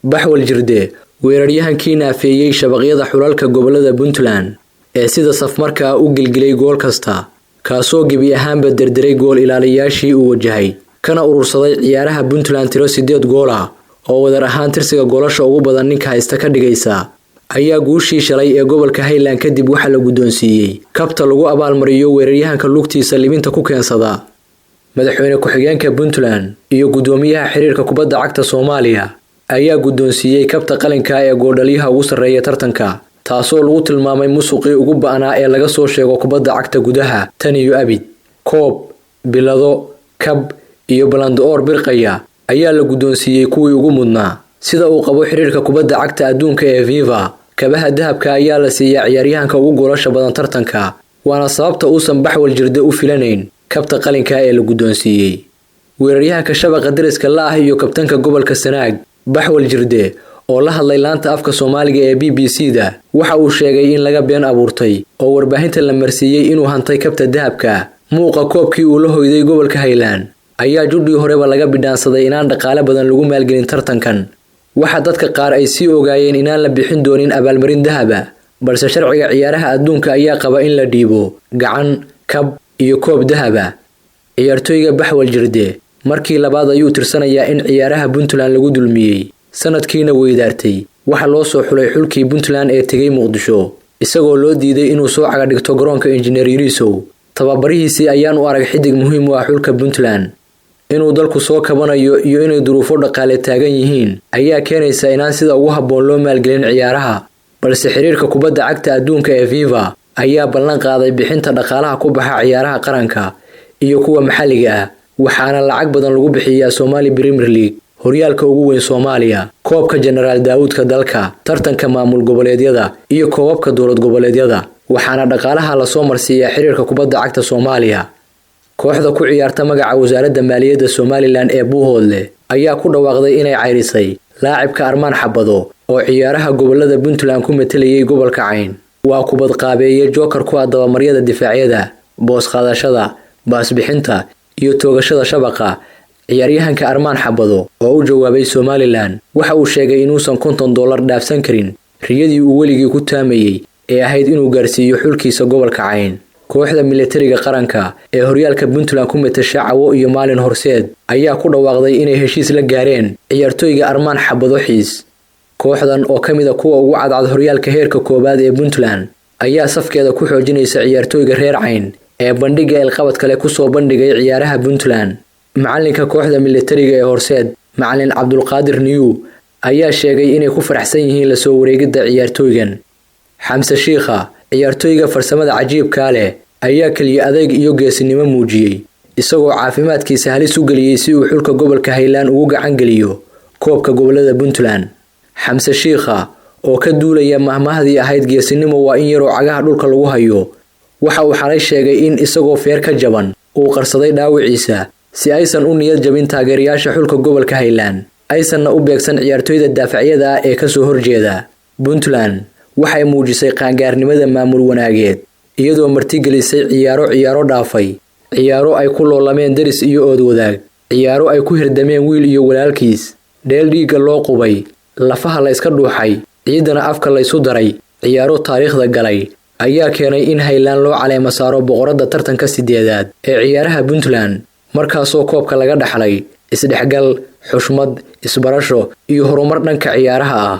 Baxwal Jirde weeraryahankii naafeeyay shabaqyada xulalka gobolada Puntland ee sida safmarka u gilgilay gool kasta kaasoo gibi ahaanba derderay gool ilaaliyaashii uu wajahay kana urursaday ciyaaraha Puntland tiro 8 gool ah oo wadar ahaan tirsiga goolasha ugu badan ninka haysta ka dhigaysa ayaa guushii shalay ee gobolka Highland kadib waxa la gudoonsiiyay kabta lagu abaalmariyo weeraryahanka lugtiisa libinta ku keensada madaxweyne ku-xigeenka Puntland iyo gudoomiyaha xiriirka kubadda cagta Soomaaliya ayaa gudoonsiiyay kabta qalinka ee goolaliyaha ugu sareeya tartanka taasoo lagu tilmaamay musuqii ugu ba'naa ee laga soo sheego kubadda cagta gudaha tan iyo abid koob bilado kab iyo balandoor birqaya ayaa la gudoonsiiyay kuwii ugu mudnaa sida uu qabo xiriirka kubadda cagta adduunka ee FIFA kabaha dahabka ayaa la siiyay ciyaaryahanka ugu goolasha badan tartanka waana sababta uusan Baxwal Jirde u filanayn kabta qalinka ee la gudoonsiiyay weeraryahanka shabaqa dariska la ah iyo kabtanka gobolka Sanaag Baxwal Jirde oo la hadlay laanta afka Soomaaliga ee BBC-da waxa uu sheegay in laga been abuurtay oo warbaahinta la marsiiyay inuu hantay kabta dahabka muuqa koobkii uu la hoyday gobolka Highland ayaa judii horeba laga bidhaansaday inaan dhaqaale badan lagu maalgelin tartankan waxa dadka qaar ay si ogaayeen inaan la bixin doonin abaalmarin dahaba balse sharciga ciyaaraha adduunka ayaa qaba in la dhiibo gacan kab iyo koob dahaba ciyaartoyga Baxwal Jirde markii labaad ayuu tirsanayaa in ciyaaraha Puntland lagu dulmiyay sanadkiina weydaartay waxa loo soo xulay xulkii Puntland ee tagay Muqdisho isagoo loo diiday inuu soo caga dhigto garoonka Engineer Yarisow tababarihiisii ayaan u arag xidig muhiim u ah xulka Puntland inuu dalku soo kabanayo iyo inay duruufo dhaqaale taagan yihiin ayaa keenaysa inaan sida ugu habboon loo maalgelin ciyaaraha balse xiriirka kubadda cagta adduunka ee FIFA ayaa ballan qaaday bixinta dhaqaalaha ku baxa ciyaaraha qaranka iyo kuwa maxalliga ah waxaana lacag badan lagu bixiyaa Somali Premier League horyaalka ugu weyn Soomaaliya koobka General Daawudka dalka tartanka maamul goboleedyada iyo koobabka dowlad goboleedyada waxaana dhaqaalaha la soo marsiiyaa xiriirka kubadda cagta Soomaaliya kooxda ku ciyaarta magaca wasaaradda maaliyadda Somaliland ee Buuhoodle ayaa ku dhawaaqday inay cayrisay laacibka Armaan Xabado oo ciyaaraha gobolada Puntland ku metelayay gobolka Cayn waa kubad qaabeeye joker ku adabamaryada difaacyada boos qaadashada baas bixinta iyo toogashada shabaqa ciyaaryahanka Armaan Xabado oo u jawaabay Somaliland waxa uu sheegay inuusan $50 dhaafsan karin riyadii uu weligii ku taamayay ee ahayd inuu gaarsiiyo xulkiisa gobolka Cayn kooxda militariga qaranka ee horyaalka Puntland ku metasha cawo iyo maalin horseed ayaa ku dhawaaqday inay heshiis la gaareen ciyaartoyga Armaan Xabado xiis kooxdan oo kamid ah kuwa ugu cadcad horyaalka heerka koobaad ee Puntland ayaa safkeeda ku xoojinaysa ciyaartoyga reer Cayn ee bandhiga elqabad kale ku soo bandhigay ciyaaraha Puntland macalinka kooxda militariga ee horseed macalin Cabdulqaadir Niyu ayaa sheegay inay ku faraxsan yihiin la soo wareegida ciyaartoygan Xamse Shiikha ciyaartoyga farsamada cajiibka leh ayaa kaliya adeeg iyo geesinimo muujiyay isagoo caafimaadkiisa halis u galiyay si uu xulka gobolka Highland ugu gacan galiyo koobka gobolada Puntland Xamse Shiikha oo ka duulaya mahmahdii ahayd geesinimo waa in yar oo cagaha dhulka lagu hayo waxa uu xalay sheegay in isagoo feer ka jaban uu qarsaday dhaawiciisa si aysan u niyad jabin taageerayaasha xulka gobolka Highland aysanna u beegsan ciyaartoyda daafacyada ee ka soo horjeeda Puntland waxay muujisay qaangaarnimada maamul wanaageed iyadoo martigelisay ciyaaro dhaafay ciyaaro ay ku loolameen daris iyo ood wadaag ciyaaro ay ku hirdameen wiil iyo walaalkiis dheel dhiiga loo qubay lafaha la iska dhuuxay ciidana afka la isu daray ciyaaro taariikhda galay ayaa keenay in Highland loo caleemo saaro boqorada tartanka 8aad ee ciyaaraha Puntland markaasoo koobka laga dhaxlay isdhexgal xushmad isbarasho iyo horumar dhanka ciyaaraha ah